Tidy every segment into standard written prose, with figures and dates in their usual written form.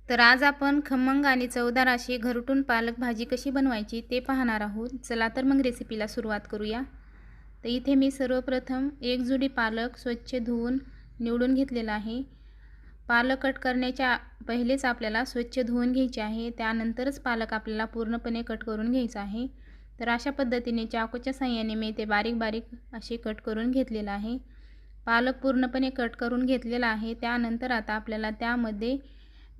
तर आज आपण खमंग आणि चवदार अशी घरटून पालक भाजी कशी बनवायची ते पाहणार आहोत। चला तर मग रेसिपीला सुरुवात करूया। तर इथे मी सर्वप्रथम एक जुडी पालक स्वच्छ धुवून निवडून घेतलेला आहे। पालक कट करण्याच्या पहिलेच आपल्याला स्वच्छ धुवून घ्यायचे आहे, त्यानंतरच पालक आपल्याला पूर्णपणे कट करून घ्यायचा आहे। तर अशा पद्धतीने चाकूच्या साहाय्याने मी ते बारीक बारीक असे कट करून घेतलेला आहे। पालक पूर्णपणे कट करून घेतलेला आहे। त्यानंतर आता आपल्याला त्यामध्ये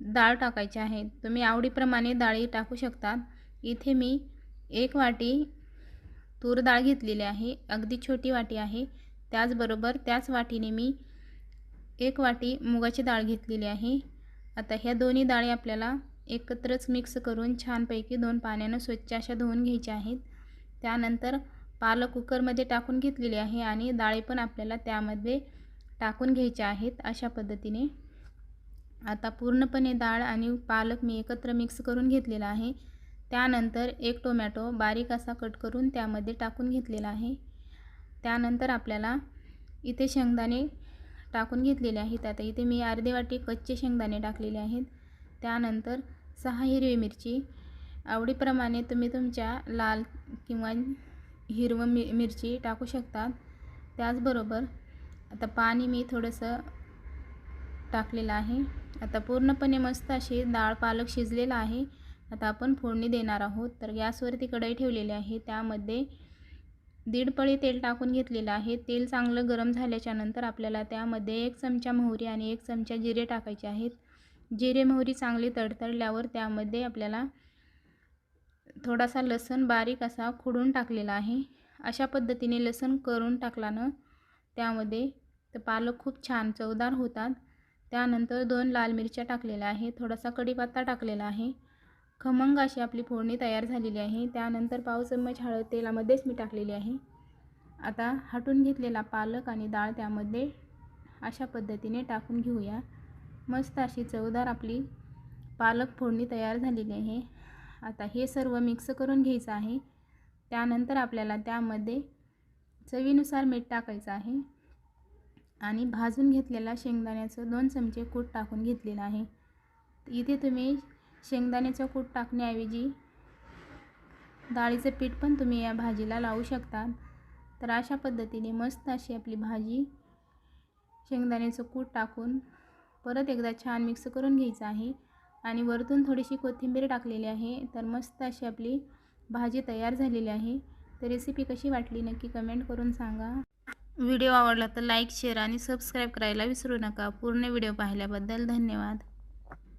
डाळ टाकायची आहे। तुम्ही आवडीप्रमाणे डाळी टाकू शकता। इथे मी 1 वाटी तूर डाळ घेतलेली आहे, अगदी छोटी वाटी आहे। त्याचबरोबर त्याच वाटीने मी 1 वाटी मुगाची डाळ घेतलेली आहे। आता ह्या दोन्ही डाळी आपल्याला एकत्रच मिक्स करून छानपैकी 2 पाण्याने स्वच्छ अशा धुवून घ्यायच्या आहेत। त्यानंतर पालक कुकरमध्ये टाकून घेतलेली आहे आणि डाळी पण आपल्याला त्यामध्ये टाकून घ्यायच्या आहेत अशा पद्धतीने। आता पूर्णपणे डाळ आणि पालक मी एकत्र मिक्स करून घेतलेला आहे। त्यानंतर 1 टोमॅटो बारीक असा कट करून त्यामध्ये टाकून घेतलेला आहे। त्यानंतर आपल्याला इथे शेंगदाणे टाकून घेतलेले आहेत। आता इथे मी अर्धी वाटी कच्चे शेंगदाणे टाकलेले आहेत। त्यानंतर 6 हिरवी मिरची, आवडीप्रमाणे तुम्ही तुमच्या लाल किंवा हिरवी मिरची टाकू शकता। त्याचबरोबर आता पाणी मी थोडंसं टाकलेलं आहे। आता पूर्णपणे मस्त अशी डाळ पालक शिजलेला आहे। आता आपण फोडणी देणार आहोत। तर गॅसवरती कढई ठेवलेली आहे, त्यामध्ये 1.5 पळी तेल टाकून घेतलेलं आहे। तेल चांगलं गरम झाल्याच्या नंतर आपल्याला त्यामध्ये 1 चमचा मोहरी आणि 1 चमचा जिरे टाकायचे आहेत। जिरे मोहरी चांगली तडतडल्यावर त्यामध्ये आपल्याला थोडासा लसूण बारीक असा खोडून टाकलेला आहे। अशा पद्धतीने लसूण करून टाकल्यानं त्यामध्ये तर पालक खूप छान चवदार होतात। त्यानंतर 2 लाल मिरच्या टाकलेल्या आहे, थोडासा कढीपत्ता टाकलेला आहे। खमंग अशी आपली फोडणी तयार झालेली आहे। त्यानंतर पाव चम्मच हळद तेलामध्येच मी टाकलेली आहे। आता हटून घेतलेला पालक आणि डाळ त्यामध्ये अशा पद्धतीने टाकून घेऊया। मस्त अशी चवदार आपली पालक फोडणी तयार झालेली आहे। आता हे सर्व मिक्स करून घ्यायचं आहे। त्यानंतर आपल्याला त्यामध्ये चवीनुसार मीठ टाकायचं आहे आणि भाजून घेतलेला शेंगदाण्याचं 2 चमचे कूट टाकून घेतलेला आहे। इथे तुम्ही शेंगदाण्याचं कूट टाकण्याऐवजी डाळीचं पीठ पण तुम्ही या भाजीला लावू शकता। तर अशा पद्धतीने मस्त अशी आपली भाजी शेंगदाण्याचं कूट टाकून परत एकदा छान मिक्स करून घ्यायचं आहे आणि वरतून थोडीशी कोथिंबीर टाकलेली आहे। तर मस्त अशी आपली भाजी तयार झालेली आहे। तर रेसिपी कशी वाटली नक्की कमेंट करून सांगा। व्हिडिओ आवडला तर लाईक, शेअर आणि सबस्क्राईब करायला विसरू नका। पूर्ण व्हिडिओ पाहिल्याबद्दल धन्यवाद।